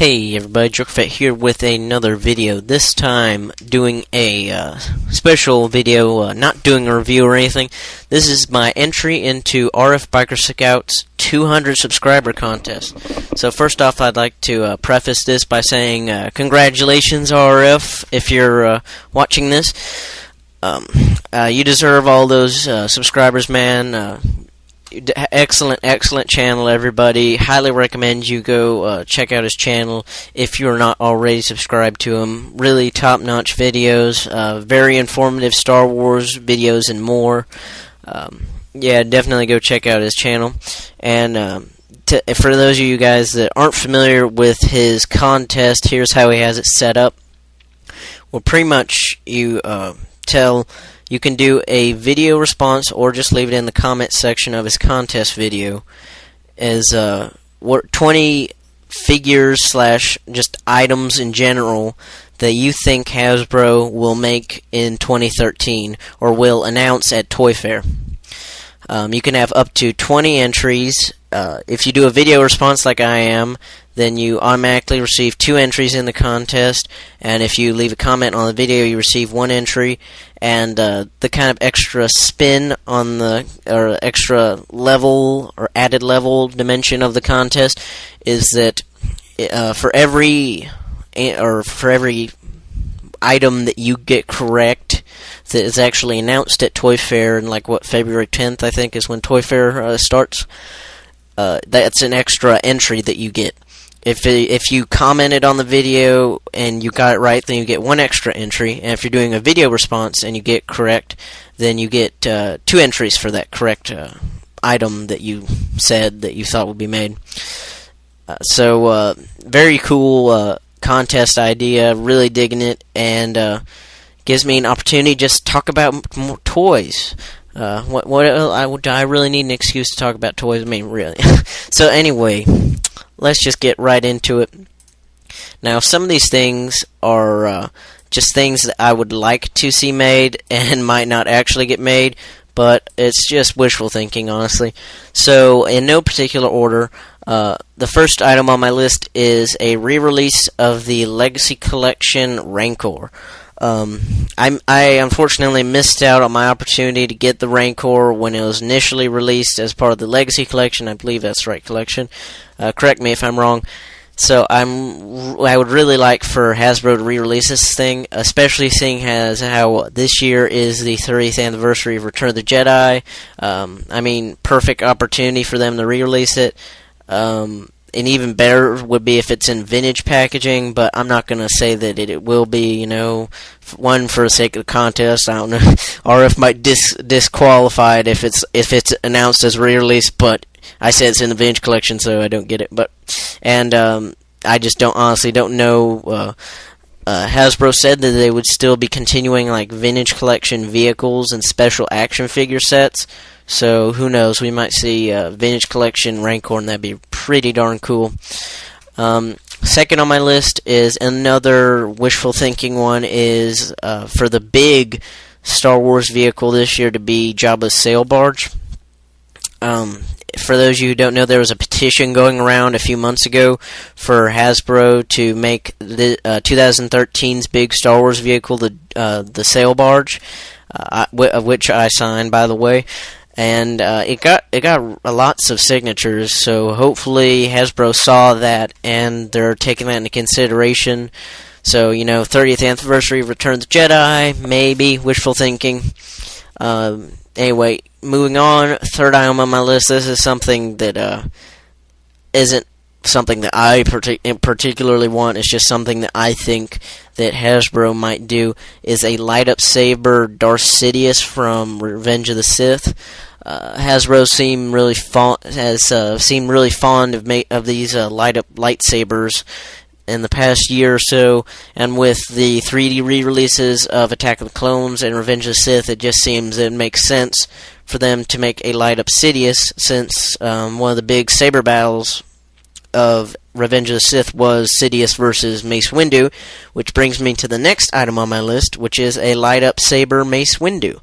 Hey everybody, JokerFett here with another video. This time doing a special video, not doing a review or anything. This is my entry into RFBikerScout's 200 subscriber contest. So first off, I'd like to preface this by saying congratulations RF if you're watching this. You deserve all those subscribers, man. Excellent channel, everybody. Highly recommend you go check out his channel if you're not already subscribed to him. Really top-notch videos, very informative Star Wars videos and more. Yeah, definitely go check out his channel. And for those of you guys that aren't familiar with his contest, here's how he has it set up. Well, pretty much you you can do a video response or just leave it in the comment section of his contest video as 20 figures / just items in general that you think Hasbro will make in 2013 or will announce at Toy Fair. You can have up to 20 entries. If you do a video response like I am, then you automatically receive 2 entries in the contest, and if you leave a comment on the video, you receive 1 entry. And the kind of extra spin on the extra level or added level dimension of the contest is that for every item that you get correct that is actually announced at Toy Fair in February 10th, I think, is when Toy Fair starts. That's an extra entry that you get. If you commented on the video and you got it right, then you get 1 extra entry. And if you're doing a video response and you get correct, then you get 2 entries for that correct item that you said that you thought would be made. So very cool contest idea. Really digging it, and gives me an opportunity to just talk about more toys. Do I really need an excuse to talk about toys? I mean, really. So anyway, let's just get right into it. Now, some of these things are just things that I would like to see made and might not actually get made, but it's just wishful thinking, honestly. So, in no particular order, the first item on my list is a re-release of the Legacy Collection Rancor. I unfortunately missed out on my opportunity to get the Rancor when it was initially released as part of the Legacy Collection. I believe that's the right collection. Correct me if I'm wrong. So I would really like for Hasbro to re-release this thing, especially seeing as how this year is the 30th anniversary of Return of the Jedi. I mean, perfect opportunity for them to re-release it. And even better would be if it's in vintage packaging, but I'm not going to say that it will be, one for the sake of the contest. I don't know. RF might disqualify it if it's announced as re-release, but I said it's in the vintage collection, so I don't get it. I just honestly don't know. Hasbro said that they would still be continuing vintage collection vehicles and special action figure sets. So who knows? We might see vintage collection Rancor, and that'd be pretty darn cool. Second on my list is another wishful thinking one. Is for the big Star Wars vehicle this year to be Jabba's sail barge. For those of you who don't know, there was a petition going around a few months ago for Hasbro to make the 2013's big Star Wars vehicle the sail barge, which I signed, by the way. And it got lots of signatures, so hopefully Hasbro saw that and they're taking that into consideration. So, 30th anniversary of Return of the Jedi, maybe, wishful thinking. Anyway, moving on, third item on my list. This is something that isn't something that I particularly want. It's just something that I think that Hasbro might do, is a light-up saber Darth Sidious from Revenge of the Sith. Hasbro seemed really fond of these light-up lightsabers in the past year or so, and with the 3D re-releases of Attack of the Clones and Revenge of the Sith, it just seems it makes sense for them to make a light-up Sidious, since one of the big saber battles of Revenge of the Sith was Sidious versus Mace Windu, which brings me to the next item on my list, which is a light-up saber Mace Windu.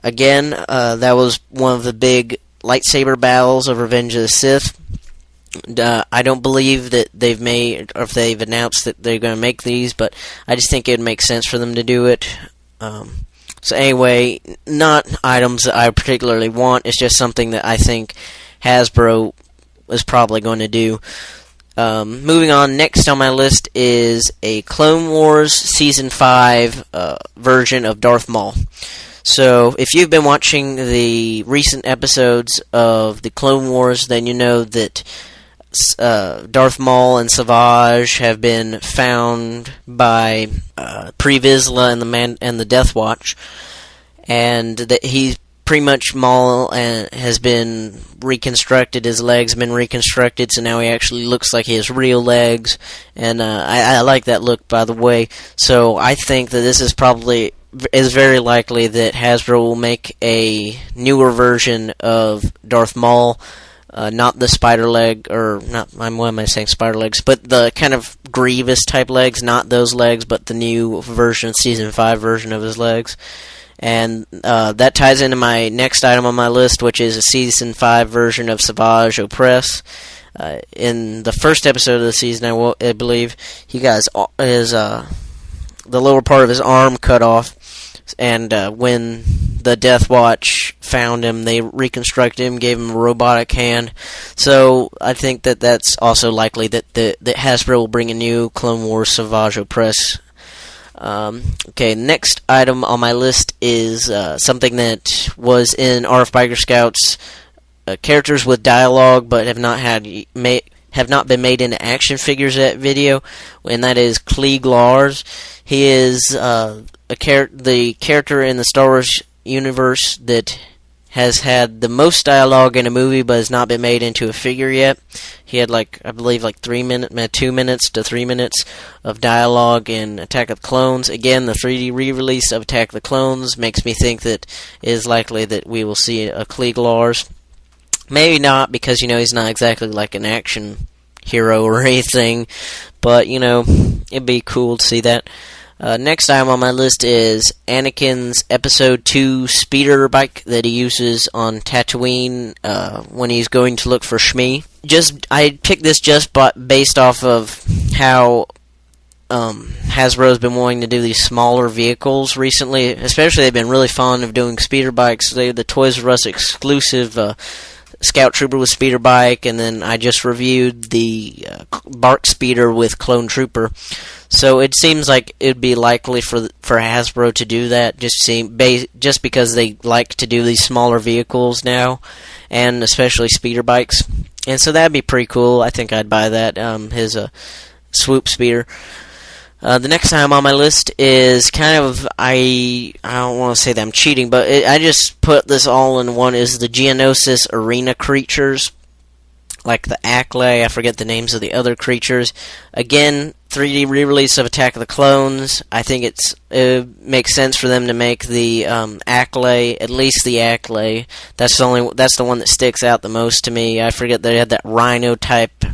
Again, that was one of the big lightsaber battles of Revenge of the Sith. I don't believe that they've made, or if they've announced that they're going to make these, but I just think it would make sense for them to do it. So anyway, not items that I particularly want. It's just something that I think Hasbro is probably going to do. Moving on, next on my list is a Clone Wars Season 5 version of Darth Maul. So, if you've been watching the recent episodes of the Clone Wars, then you know that Darth Maul and Savage have been found by Pre Vizsla and the Death Watch, and that he's pretty much Maul has been reconstructed. His legs have been reconstructed, so now he actually looks like he has real legs, and I like that look, by the way. So I think that this is very likely that Hasbro will make a newer version of Darth Maul. Not the spider leg, or not, what am I saying, spider legs, but the kind of Grievous type legs, not those legs, but the new version, Season 5 version of his legs. And that ties into my next item on my list, which is a Season 5 version of Savage Opress. In the first episode of the season, I believe, he got the lower part of his arm cut off, and when the Death Watch found him, they reconstructed him, gave him a robotic hand. So I think that that's also likely that Hasbro will bring a new Clone Wars Savage Opress. Okay, next item on my list is something that was in RFBikerScout's characters with dialogue, but have not been made into action figures yet video, and that is Klieg Lars. He is the character in the Star Wars universe that has had the most dialogue in a movie, but has not been made into a figure yet. He had, I believe 2 minutes to 3 minutes of dialogue in Attack of the Clones. Again, the 3D re-release of Attack of the Clones makes me think that it is likely that we will see a Klieg Lars. Maybe not, because, he's not exactly like an action hero or anything, but, it'd be cool to see that. Next item on my list is Anakin's Episode 2 speeder bike that he uses on Tatooine when he's going to look for Shmi. I picked this just based off of how Hasbro's been wanting to do these smaller vehicles recently. Especially, they've been really fond of doing speeder bikes. They have the Toys R Us exclusive Scout Trooper with speeder bike, and then I just reviewed the BARC speeder with Clone Trooper. So it seems like it would be likely for Hasbro to do that, just because they like to do these smaller vehicles now, and especially speeder bikes. And so that'd be pretty cool. I think I'd buy that. His swoop speeder. The next item on my list is kind of, I don't want to say that I'm cheating, but I just put this all in one, is the Geonosis Arena creatures, like the Acklay. I forget the names of the other creatures. Again, 3D re-release of Attack of the Clones. I think it makes sense for them to make the Acklay, at least the Acklay. That's the one that sticks out the most to me. I forget they had that Rhino type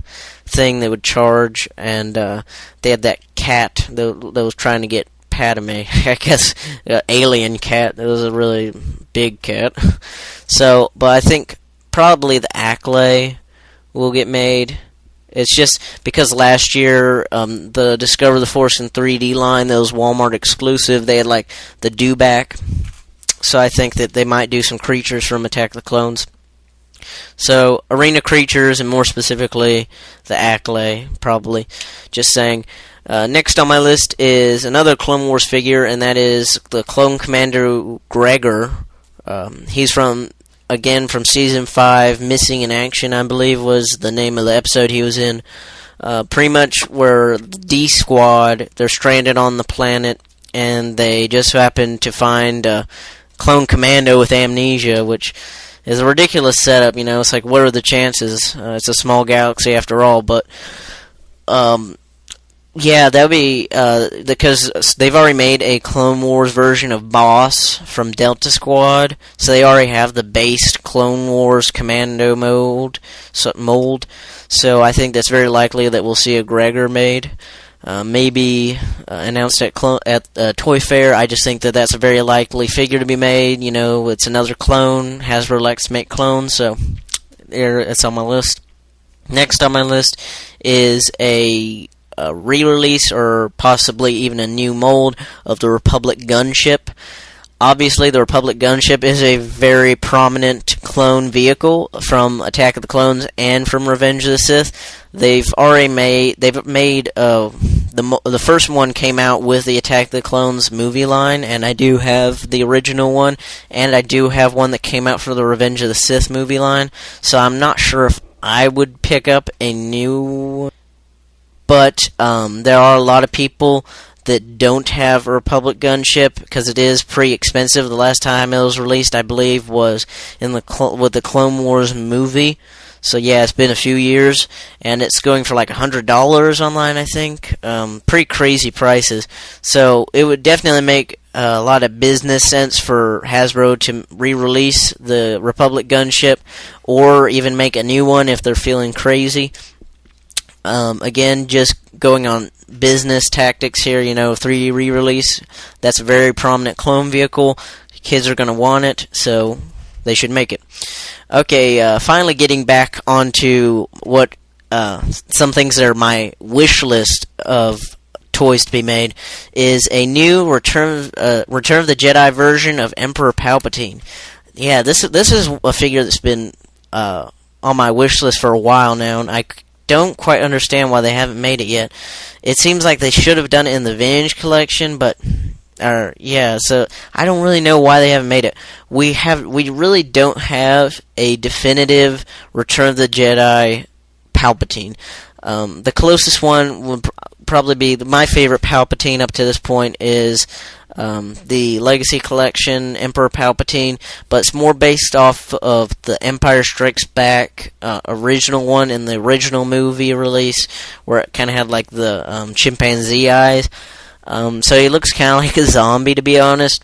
thing that would charge, and they had that cat that was trying to get Padme. I guess alien cat. It was a really big cat. So, but I think probably the Acklay will get made. It's just because last year, the Discover the Force in 3D line, that was Walmart exclusive, they had the Dewback. So I think that they might do some creatures from Attack of the Clones. So, arena creatures, and more specifically, the Acklay, probably. Just saying. Next on my list is another Clone Wars figure, and that is the Clone Commander Gregor. He's from Season 5, Missing in Action, I believe was the name of the episode he was in. Pretty much where D Squad, they're stranded on the planet, and they just happen to find a Clone Commando with amnesia, which is a ridiculous setup. It's like, what are the chances? It's a small galaxy after all, but yeah, that would be because they've already made a Clone Wars version of Boss from Delta Squad, so they already have the base Clone Wars Commando mold. So I think that's very likely that we'll see a Gregor made. Maybe announced at Toy Fair. I just think that that's a very likely figure to be made. It's another clone. Hasbro likes to make clones, so it's on my list. Next on my list is a re-release or possibly even a new mold of the Republic gunship. Obviously, the Republic gunship is a very prominent clone vehicle from Attack of the Clones and from Revenge of the Sith. They've made the first one came out with the Attack of the Clones movie line, and I do have the original one, and I do have one that came out for the Revenge of the Sith movie line. So I'm not sure if I would pick up a new one, but there are a lot of people that don't have a Republic gunship because it is pretty expensive. The last time it was released, I believe, was in with the Clone Wars movie. So yeah, it's been a few years, and it's going for like $100 online, I think. Pretty crazy prices. So it would definitely make a lot of business sense for Hasbro to re-release the Republic gunship, or even make a new one if they're feeling crazy. Again, just going on business tactics here, 3D re-release, that's a very prominent clone vehicle. Kids are going to want it, so they should make it. Okay, finally getting back onto what some things that are my wish list of toys to be made is a new Return of the Jedi version of Emperor Palpatine. Yeah, this is a figure that's been on my wish list for a while now, and I don't quite understand why they haven't made it yet. It seems like they should have done it in the Vintage collection, but so I don't really know why they haven't made it. We really don't have a definitive Return of the Jedi Palpatine. The closest one would probably be my favorite Palpatine up to this point is the Legacy Collection Emperor Palpatine, but it's more based off of the Empire Strikes Back original one in the original movie release, where it kind of had like the chimpanzee eyes. So he looks kind of like a zombie, to be honest.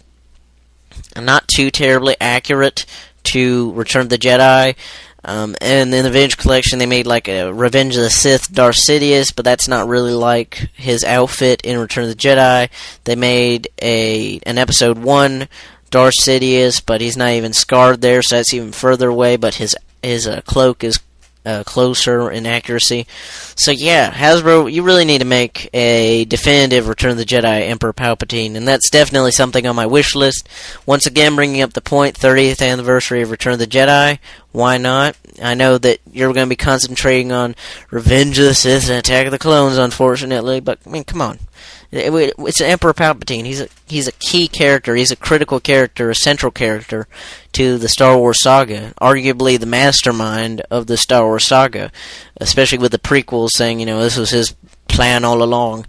Not too terribly accurate to Return of the Jedi. And in the Vintage Collection, they made like a Revenge of the Sith Darth Sidious, but that's not really like his outfit in Return of the Jedi. They made an Episode 1 Darth Sidious, but he's not even scarred there, so that's even further away, but his cloak is closer in accuracy. So yeah, Hasbro, you really need to make a definitive Return of the Jedi Emperor Palpatine, and that's definitely something on my wish list. Once again, bringing up the point, 30th anniversary of Return of the Jedi. Why not? I know that you're going to be concentrating on Revenge of the Sith and Attack of the Clones, unfortunately, but I mean, come on. It's Emperor Palpatine. He's a key character. He's a critical character, a central character to the Star Wars saga. Arguably the mastermind of the Star Wars saga, especially with the prequels saying, this was his plan all along.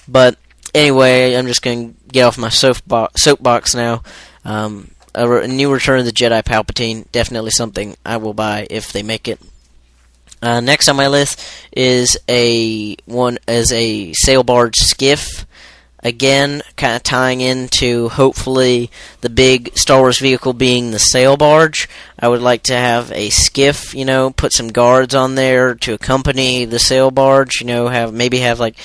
But anyway, I'm just going to get off my soapbox now. A new Return of the Jedi Palpatine, definitely something I will buy if they make it. Next on my list is a sail barge skiff. Again, kind of tying into hopefully the big Star Wars vehicle being the sail barge. I would like to have a skiff, put some guards on there to accompany the sail barge. Have like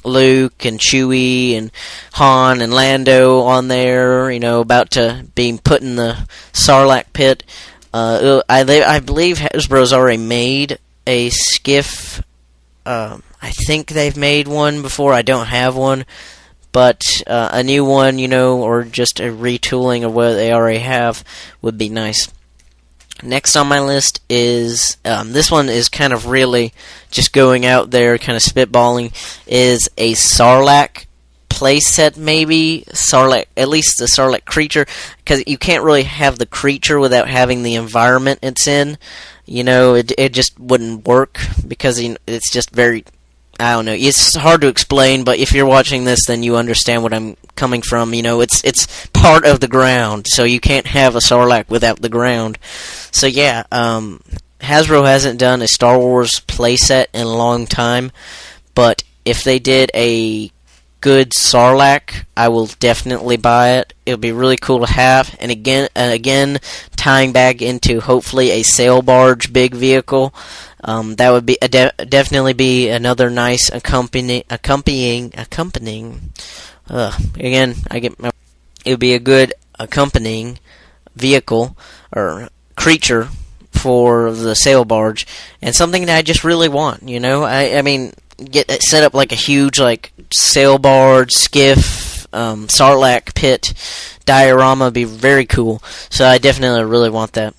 Luke and Chewie and Han and Lando on there. About to be put in the Sarlacc pit. I believe Hasbro's already made a skiff. I think they've made one before. I don't have one. But a new one, or just a retooling of what they already have would be nice. Next on my list is, this one is kind of really just going out there, kind of spitballing, is a Sarlacc playset, maybe Sarlacc, at least the Sarlacc creature, because you can't really have the creature without having the environment it's in. It just wouldn't work because it's just very, I don't know. It's hard to explain, but if you're watching this, then you understand what I'm coming from. It's part of the ground, so you can't have a Sarlacc without the ground. So yeah, Hasbro hasn't done a Star Wars playset in a long time, but if they did a good Sarlacc, I will definitely buy it. It'll be really cool to have, and again, tying back into hopefully a sail barge big vehicle. That would be definitely be another nice accompanying. Again, it would be a good accompanying vehicle or creature for the sail barge, and something that I just really want. You know, I mean, get it set up like a huge like sail barge, skiff, sarlacc pit diorama would be very cool. So I definitely really want that.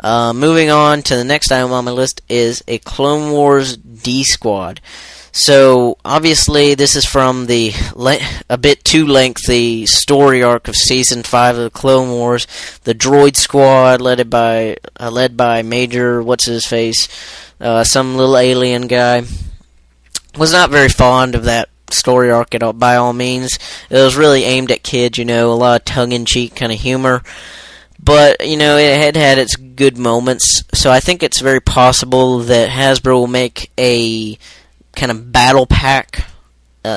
Moving on to the next item on my list is a Clone Wars D Squad. So obviously this is from the a bit too lengthy story arc of Season 5 of the Clone Wars. The Droid Squad led by Major what's-his-face, some little alien guy. Was not very fond of that story arc at all, by all means. It was really aimed at kids, you know, a lot of tongue-in-cheek kind of humor. But, you know, it had its good moments. So I think it's very possible that Hasbro will make a kind of battle pack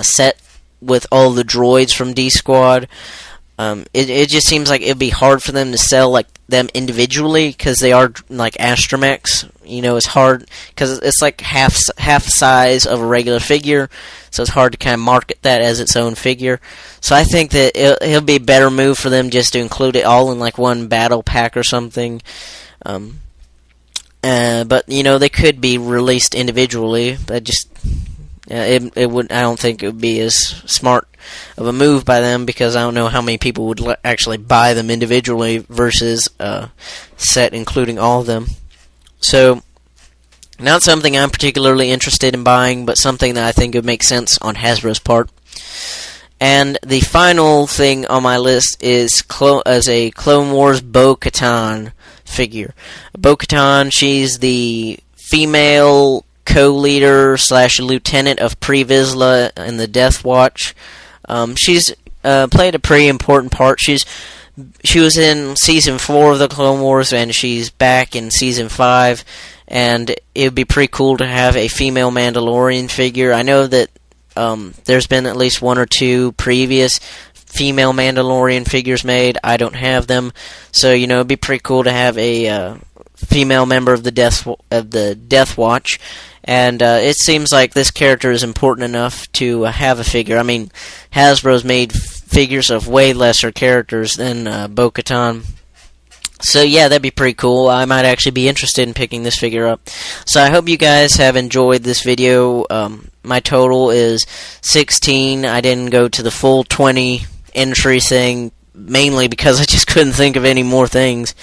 set with all the droids from D Squad. It just seems like it'd be hard for them to sell like them individually because they are like astromechs. You know, it's hard because it's like half size of a regular figure, so it's hard to kind of market that as its own figure. So I think that it'll be a better move for them just to include it all in like one battle pack or something. But you know, they could be released individually. But just it would. I don't think it would be as smart of a move by them because I don't know how many people would actually buy them individually versus a set including all of them. So, not something I'm particularly interested in buying, but something that I think would make sense on Hasbro's part. And the final thing on my list is a Clone Wars Bo-Katan figure. Bo-Katan, she's the female co-leader / lieutenant of Pre Vizsla in the Death Watch. She's played a pretty important part. She was in Season 4 of the Clone Wars, and she's back in Season 5, and it would be pretty cool to have a female Mandalorian figure. I know that there's been at least one or two previous female Mandalorian figures made. I don't have them, so, you know, it'd be pretty cool to have a female member of the Death Watch, and it seems like this character is important enough to have a figure. I mean, Hasbro's made figures of way lesser characters than Bo-Katan. So yeah, that'd be pretty cool. I might actually be interested in picking this figure up. So I hope you guys have enjoyed this video. My total is 16. I didn't go to the full 20 entry thing, mainly because I just couldn't think of any more things.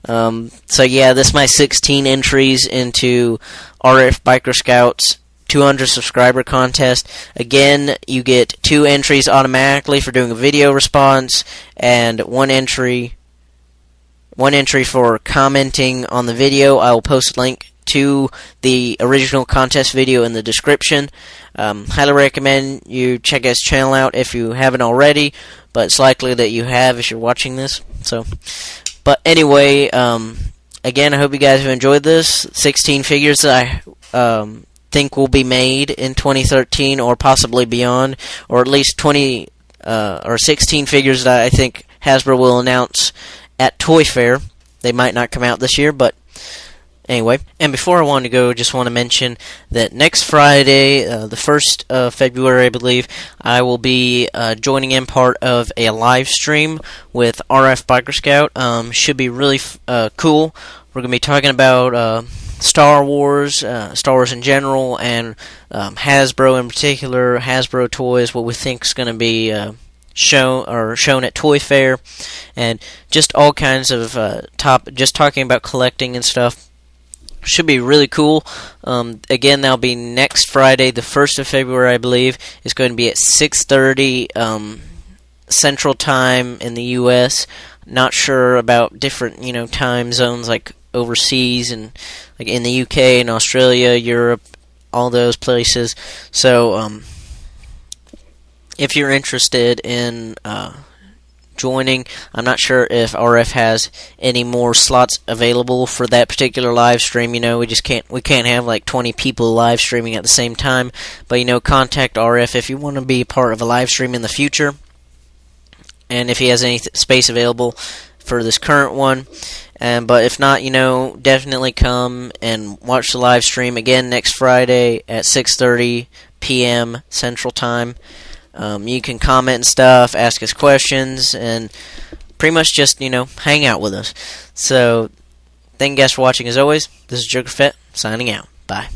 So yeah, this is my 16 entries into RFBikerScout's 200 subscriber contest. Again, you get 2 entries automatically for doing a video response, and one entry for commenting on the video. I will post a link to the original contest video in the description. Highly recommend you check his channel out if you haven't already, but it's likely that you have if you're watching this. But anyway, again, I hope you guys have enjoyed this. 16 figures that I think will be made in 2013 or possibly beyond, or at least 20 or 16 figures that I think Hasbro will announce at Toy Fair. They might not come out this year, but anyway. And before I want to go, just want to mention that next Friday, the 1st of February, I believe, I will be joining in part of a live stream with RF Biker Scout. Should be really cool. We're going to be talking about Star Wars in general, and Hasbro in particular, Hasbro toys, what we think is going to be shown at Toy Fair, and just all kinds of just talking about collecting and stuff. Should be really cool. Again, that'll be next Friday, the 1st of February, I believe. It's going to be at 6:30 Central Time in the U.S. Not sure about different, time zones like overseas and like in the UK and Australia, Europe, all those places. So, if you're interested in joining, I'm not sure if RF has any more slots available for that particular live stream. We can't have like 20 people live streaming at the same time. But contact RF if you want to be part of a live stream in the future, and if he has any space available for this current one. But if not, definitely come and watch the live stream again next Friday at 6:30 p.m. Central Time. You can comment and stuff, ask us questions, and pretty much just, hang out with us. So, Thank you guys for watching as always. This is Joker Fett, signing out. Bye.